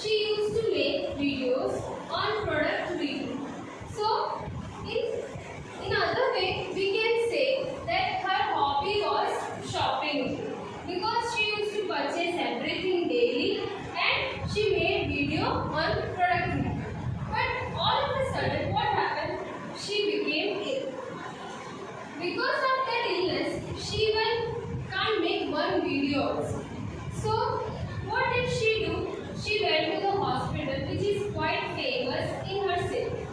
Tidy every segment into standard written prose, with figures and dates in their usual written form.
she used to make videos on product review. So, in other way, we can say that her hobby was shopping because she used to purchase everything daily and she made video on product review. But all of a sudden, what happened? She became ill. Because of that illness, she even can't make one video also. So, what did she do? She went to the hospital, which is quite famous in her city.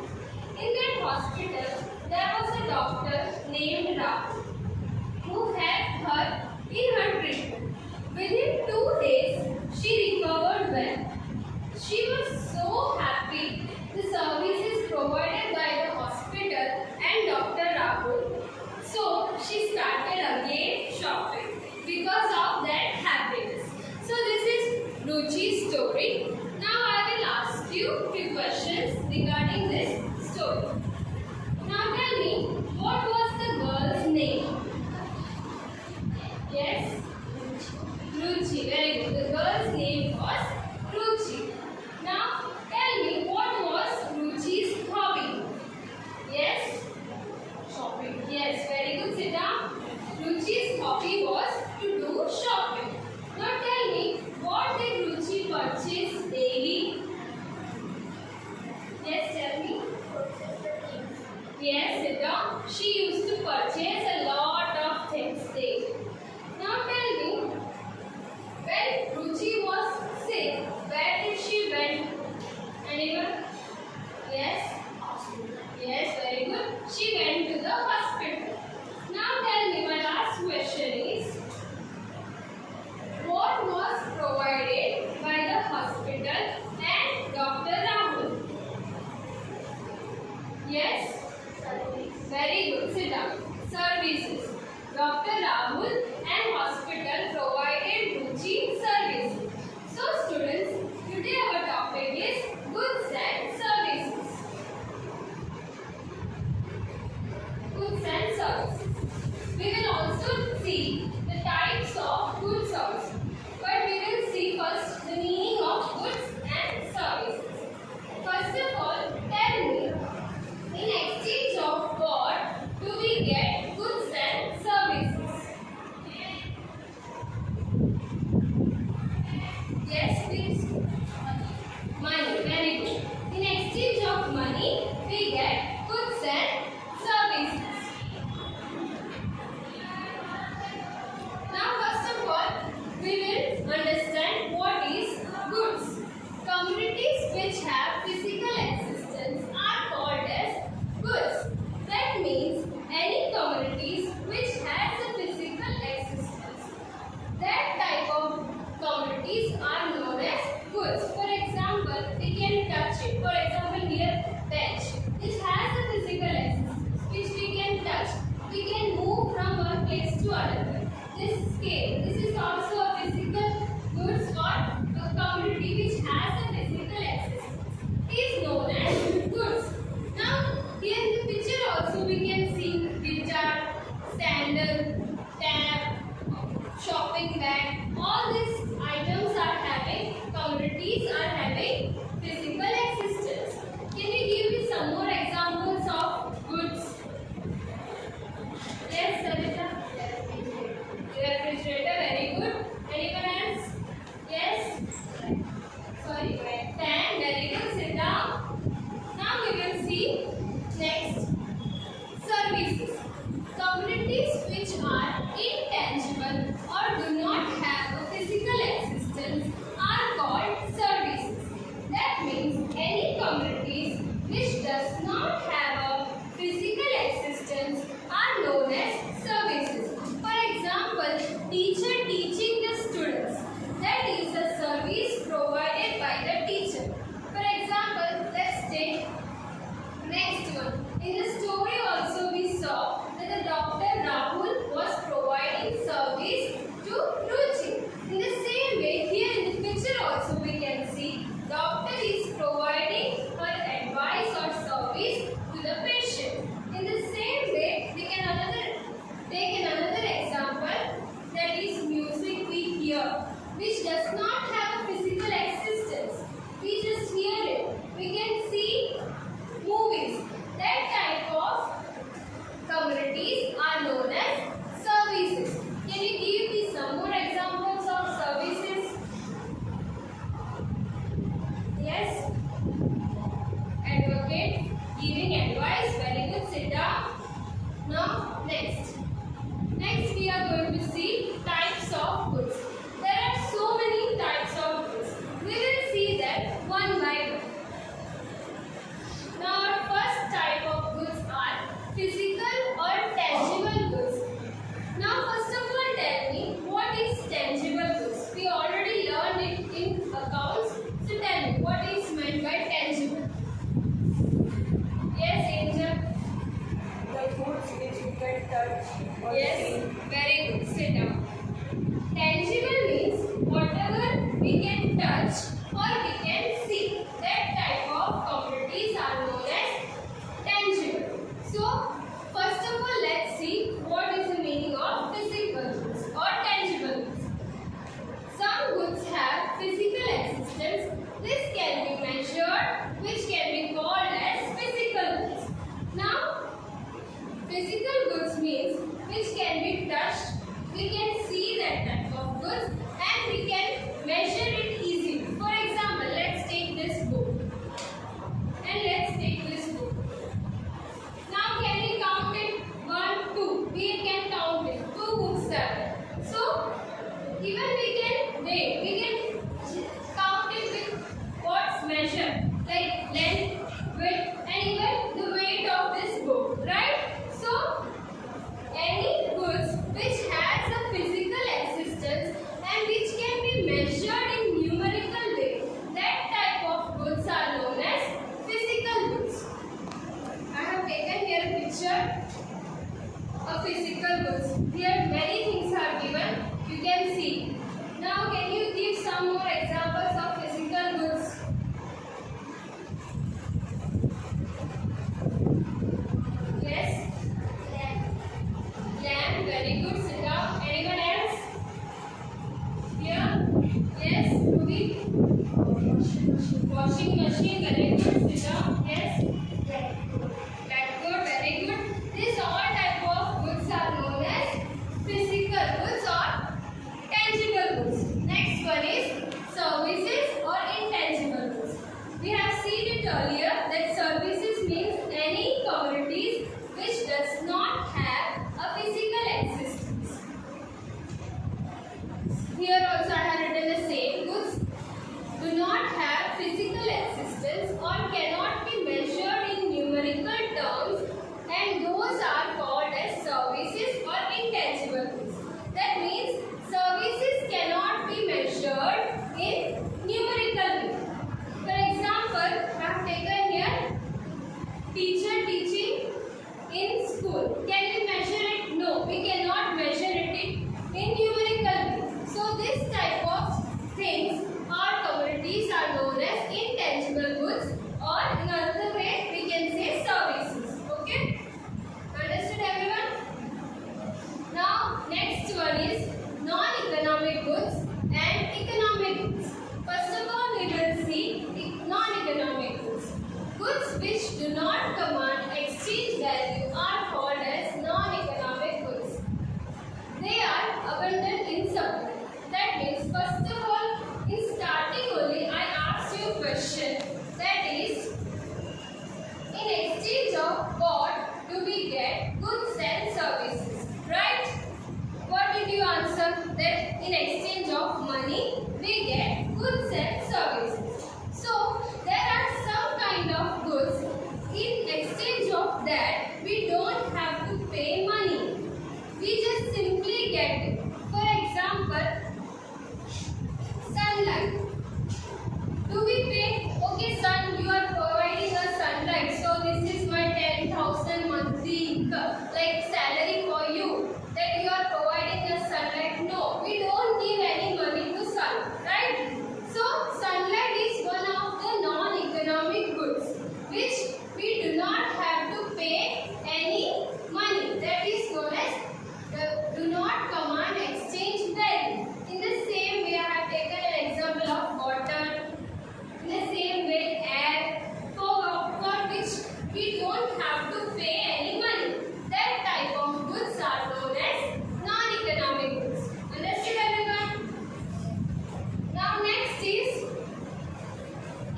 In that hospital, there was a doctor named Rahul who helped her in her treatment. Within 2 days, she recovered well. She was so happy. The services provided by the hospital and Dr. Rahul. So, she started again shopping because of that happiness. So, this is Ruchi's story. Now, I will ask you few questions regarding this story. Now, tell me, what was the girl's name? Yes? Ruchi. Very good. The girl's name was Ruchi. Now, tell me, what was Ruchi's hobby? Yes? Shopping. Yes, very good. Sit down. Ruchi's hobby was to do shopping. Now, tell me, what did Ruchi purchase daily? Yes, tell me. Yes, sit down. She used to purchase a lot of things daily. Now, tell me, when Ruchi was sick, where did she went? Anyone? Yes? Yes, very good. She went to the hospital. Now tell me, my last question is, what was provided by the hospital and Dr. Rahul? Yes? Very good. Sit down. Services. Dr. Rahul and hospital provided Ruchi services. So students, today our topic is goods and services. Goods and services. We will also see the types of goods also. But we will see first the meaning of goods and services. First of all, tell me, in exchange of what do we get goods and services? Yes, please. Money. Very good. In exchange of money, we get goods and services. Now, first of all, we will understand what is goods. Communities which have physical existence are called as goods. That means any communities which has a physical existence. That type of communities are known as goods. For example, we can touch it. For example, here bench. It has a physical existence which we can touch. We can move from one place to another. This scale, this is also a physical goods or a community which has a physical existence. It is known as goods. Now, here in the picture also we can see guitar, sandal, tab, shopping bag. All these items are having, communities are having physical existence. Can you give me some more examples of goods? Yes, Sarita. Refrigerator, very good. Anyone else? Yes? Sorry? Fan, very good. Sit down. Now we will see next. Services. Communities which are intangible or do not have a physical existence are called services. That means any communities which does not have a physical existence are known as services. For example, teacher teaching the students. That is a service provided by the teacher. For example, Yes. Advocate, giving advice. Very good. Sit down. Now, next. Next, we are going to see types of goods. There are so many types of goods. We will see that one by one. Now, our first type of goods are physical or tangible goods. Now, first of all, tell me what is tangible goods? We already learned it in accounts. So, tell me what is meant by tangible? Yes, Angel. The goods which you can touch or Yes, see. very good. Sit down. Tangible means whatever we can touch or we can see. That type of commodities are known as tangible. So, first of all, let's see what is the meaning of physical goods or tangible goods. Some goods have physical existence. This can be measured, which can be called as physical goods. Now, physical goods means which can be touched. We can see that type of goods and we can measure it easily. For example, let's take this book and let's take this book. Now can we count it? 1, 2. We can count it. 2 books are there. So even we can weigh. We can count it with what's measured, like length, width, and even the weight of this book, right? So any goods which has a physical existence and which can be measured in numerical way, that type of goods are known as physical goods. I have taken here a picture of physical goods. Here many things are given. You can see. Now can you give some more examples of physical goods? Yes? Lamp, very good. Sit down. Anyone else? Here? Yes? Ruby? Washing machine, very good. Sit down. Yes? Blackboard, very good. These all type of goods are known as physical goods or tangible goods. Next one is services or intangible goods. We have seen it earlier that services means any commodities which does not have a physical existence. Here also I have written the same. Goods do not have physical existence or cannot be measured in numerical terms, and those are called as services or intangible goods. That means services cannot be measured in numerical way. For example, I have taken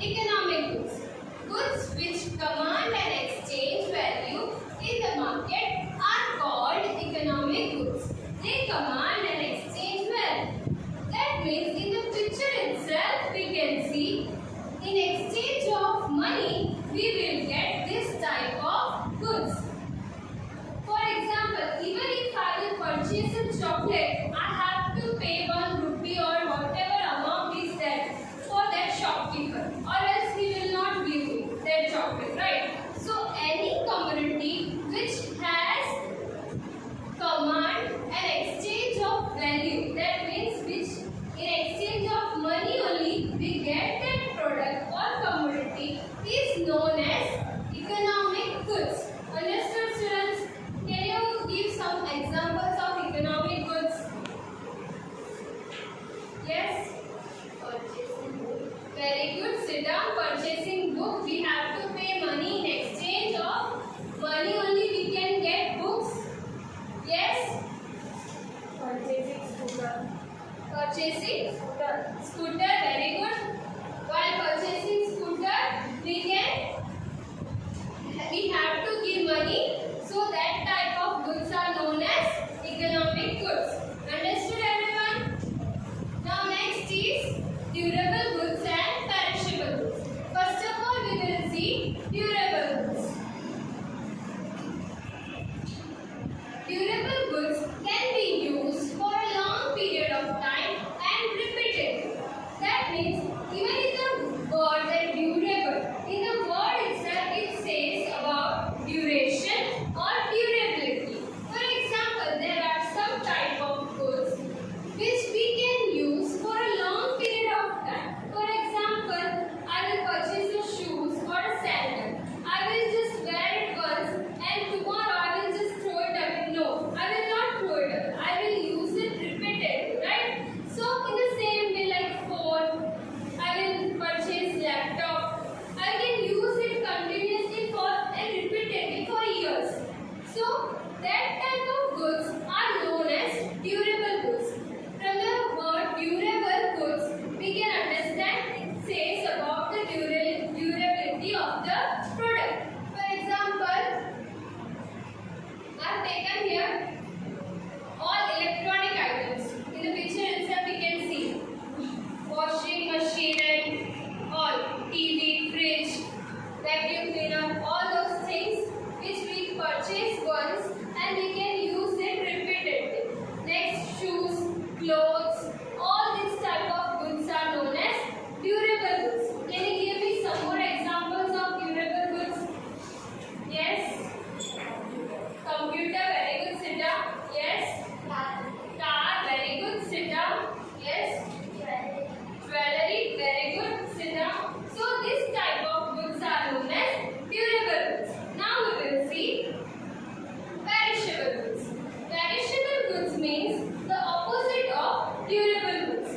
economic goods. Goods which command an exchange value in the market are called economic goods. They command an exchange value. That means in the picture itself we can see in exchange of money we will get this type of goods. For example, even if I will purchase a chocolate, I have to pay 1 rupee or whatever amount is there for that shopkeeper, or else he will not give me that chocolate, right? So any commodity which has command an exchange of value, that means which in exchange of money only we get that product or commodity, is known as economic goods. Understood, students? Can you give some examples of economic goods? Yes? Purchasing book. Very good. Sit down. Purchasing book. We have to pay money. In exchange of money only we can get books. Yes? Purchasing scooter. Purchasing Scooter. scooter. Very good. While purchasing scooter, we have to give money. So that type of goods are known as economic goods. Understood, everyone? Now next is durable goods and perishable goods. First of all, we will see durable goods. Durable goods can be used for a long period of time and repeated. That means even in the word that durable, in the word itself it says about duration or durability. For example, there are some type of goods which we can use for a long period of time. For example, I will purchase a shoes or a sandal. I will just wear it once and tomorrow I will just throw it away. No, I will not throw it away. I will use it repeatedly, right? So in the same way like phone, I will purchase laptop. I can use it continuously for and repeatedly for years. So that type of goods are known as durable goods. From the word durable goods, we can understand it says about the durability of the product. For example, I have taken here all electronic items. In the picture itself we can see washing machine and all, TV, fridge, vacuum cleaner, all those things which we purchase once and we can use it repeatedly. Next, shoes, clothes, all these type of goods are known as durable goods. Can you give me some more examples of durable goods? Yes? Computer, very good, sit down. Yes? Car, very good, sit down. Yes? Jewelry, very good, sit down. So this type of goods are known as durable goods. Now we will see perishable goods. Perishable goods means the opposite of durable goods.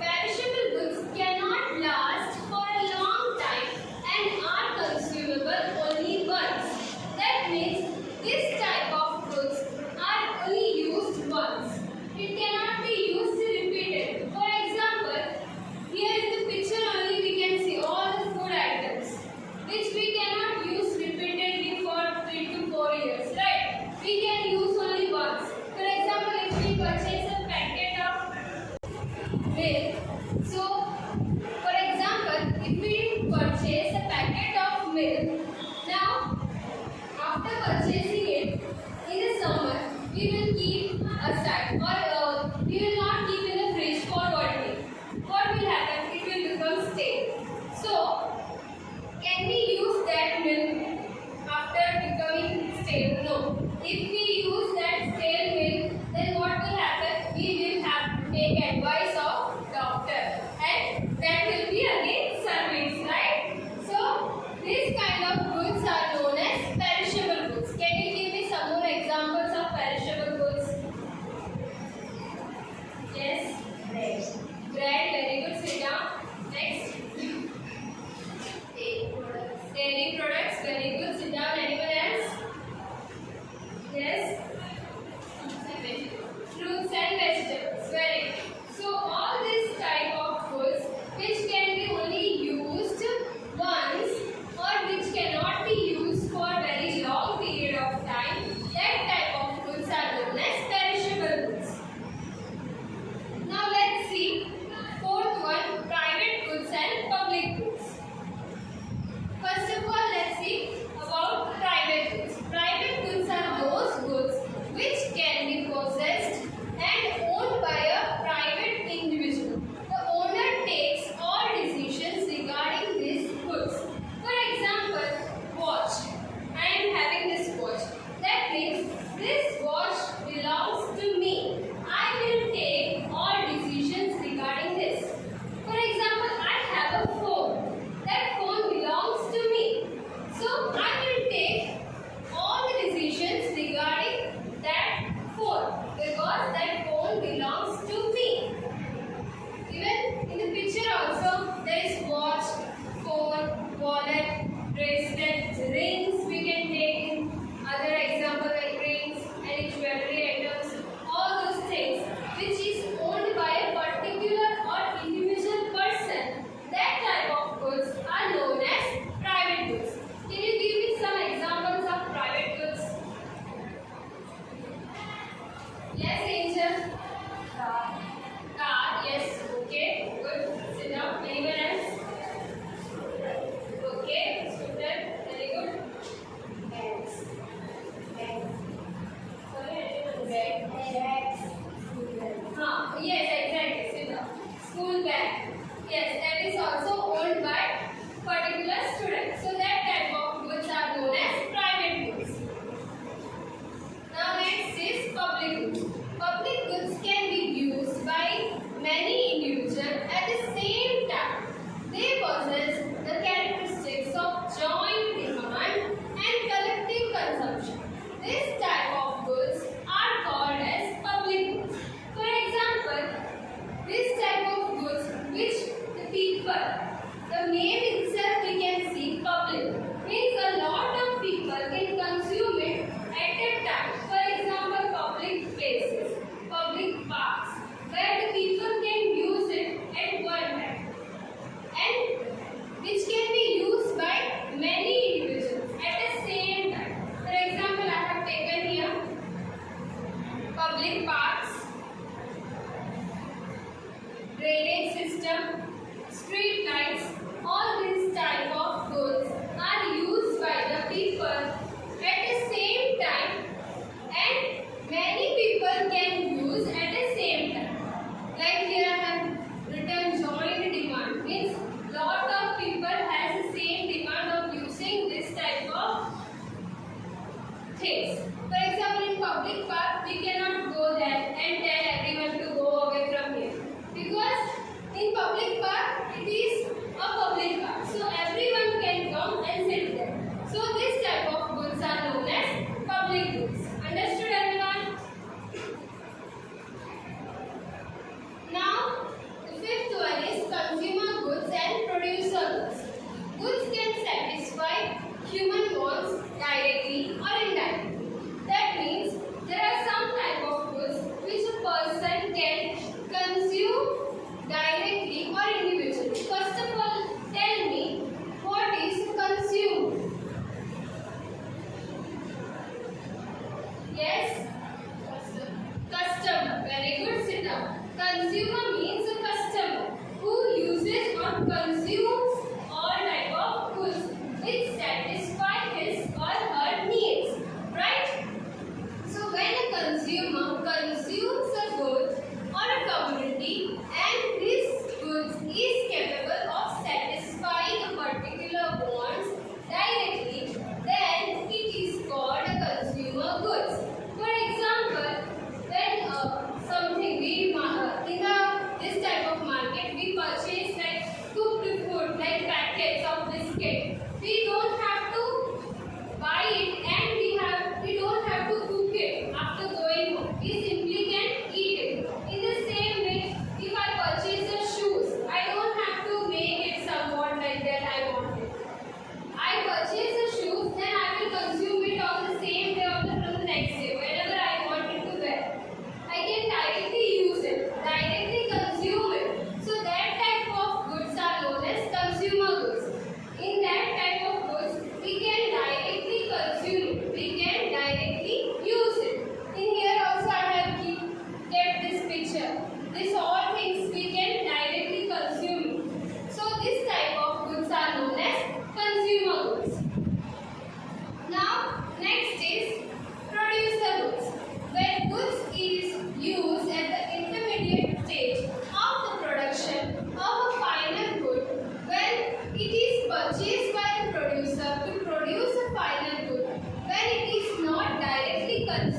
Perishable goods cannot last for a long time and are consumable only once. That means this type of goods are only used once. It cannot be used repeatedly. For example, here in the picture only we can see all the food items which we cannot use repeatedly for 3 to 4 years, right? We can use only once. For example, if we purchase a packet of milk, so for example, if we purchase a packet of milk, now after purchasing it in the summer, we will keep aside or we will not keep in the fridge for 1 day. What will happen? It will become stale. So, can we use that milk after becoming stale? No. If we use that stale milk, then what will happen? We will have to take advice of doctor and that will be again service, right? So, this kind of goods are known as perishable goods. Can you give me some more examples of perishable goods? Yes? Bread, very good. Sit down. Next. Dairy products, very good. Sit down. Anyone else? Yes?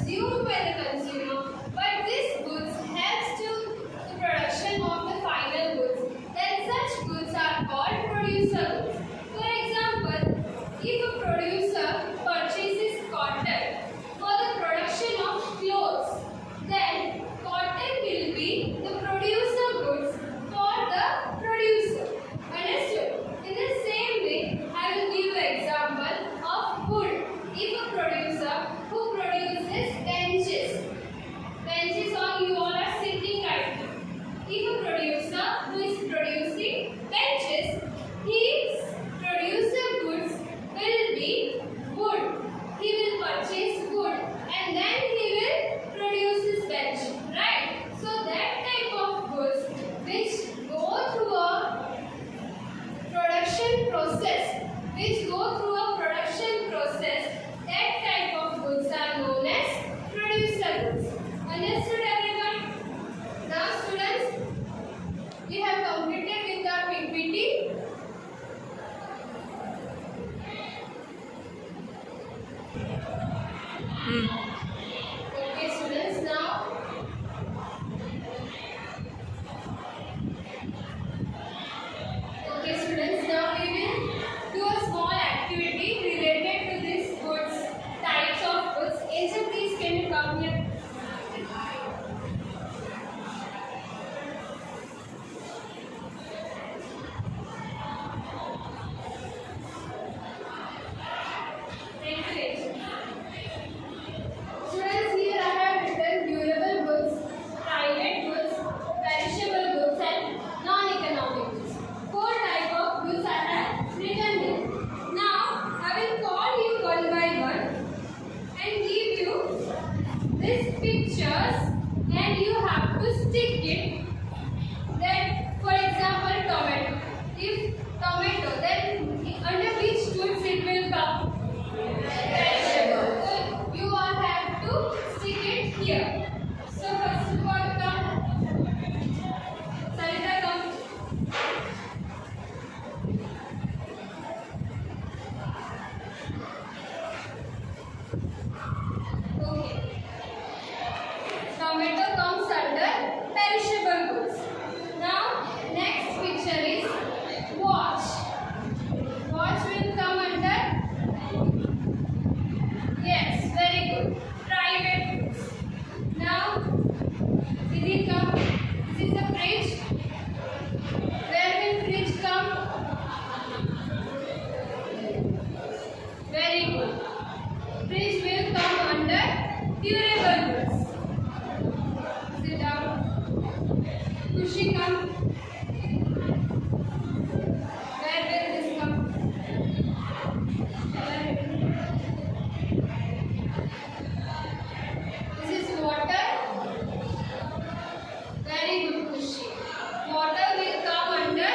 consumed by the consumer, but this goods helps to the production of the final goods. Then such goods are called producer goods. For example, if a producer purchases cotton for the production of clothes, then cotton will be the producer goods for the producer. Understood? In the same way, I will give an example of wood. If a producer who produces benches on you all are sitting right now. If a producer who is producing benches, his producer goods will be wood. He will purchase wood and then he will produce his bench, right? So that type of goods which go through a production process, that type of goods are known as producer goods. Understood everyone? Now students, we have completed with our PPT. Okay students, now we will do a small activity related to these goods, types of goods. Angel, please can you come here? Thank you, Angel. Students, here I have written durable goods, private goods, perishable goods and non-economic goods. 4 types of goods I have written here. Now, I will call you one by one and give you these pictures and you have to stick it. That, for example, tomato. If tomato, then under which goods it will come? Perishable. So, you all have to stick it here. So, first of all, come. Sarita, come. Okay. Tomato comes under perishable goods. Now, next picture is watch. Watch will come under, yes, very good, private goods. Now, Didi come. This is the fridge. Where will fridge come? Very good. Fridge will come under durable goods. Sit down. Kushi, come. Where will this come? This is water. Very good, Kushi. Water will come under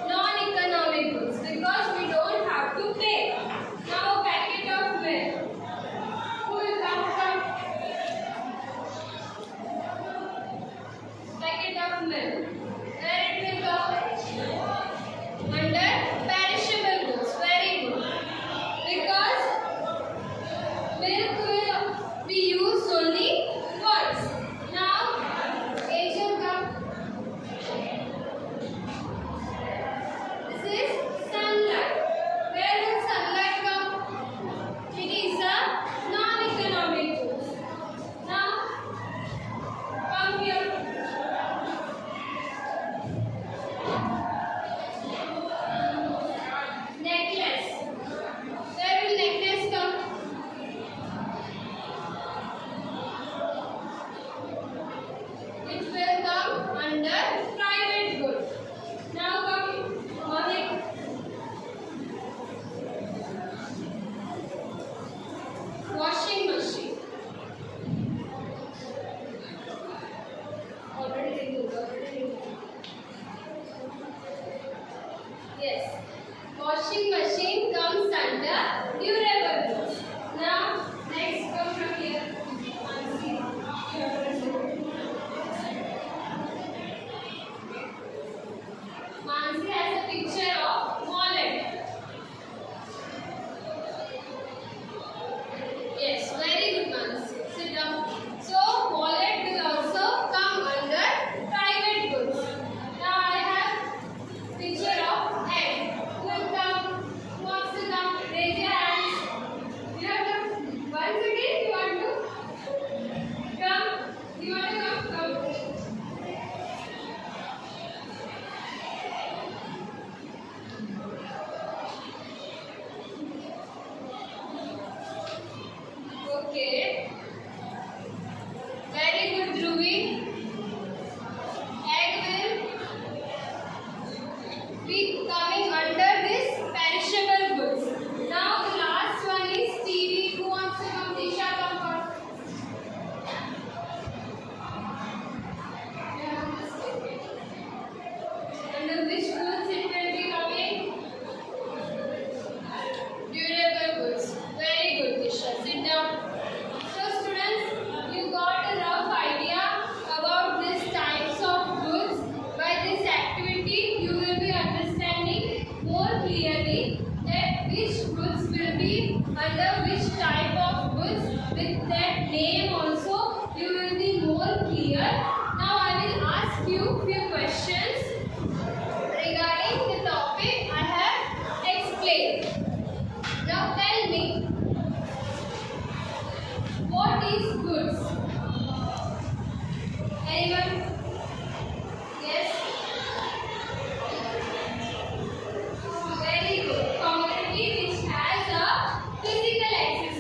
non-economic goods because we don't have to pay. Now, a packet of milk. Who will come from? Packet of milk. Where it will come? Under perishable goods. Very good. Because milk will be used only once. Now, Asian come. This is sunlight. Where will sunlight come? It is a non-economic goods. Now, come here. Necklace. Where will necklace come? It will come under private goods. Now come, Mohit. Washing machine. Already removed. Yes. Washing machine comes under durable goods. Now, next come from here. Mansi has a picture of wallet. Yes, very good, Mansi. Sit down. clearly that which goods will be under which type of goods. With that name also you will be more clear. Now I will ask you few questions regarding the topic I have explained. Now tell me, what is goods? Anyone? Yes? Very good. Commodity which has a physical existence.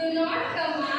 Do not command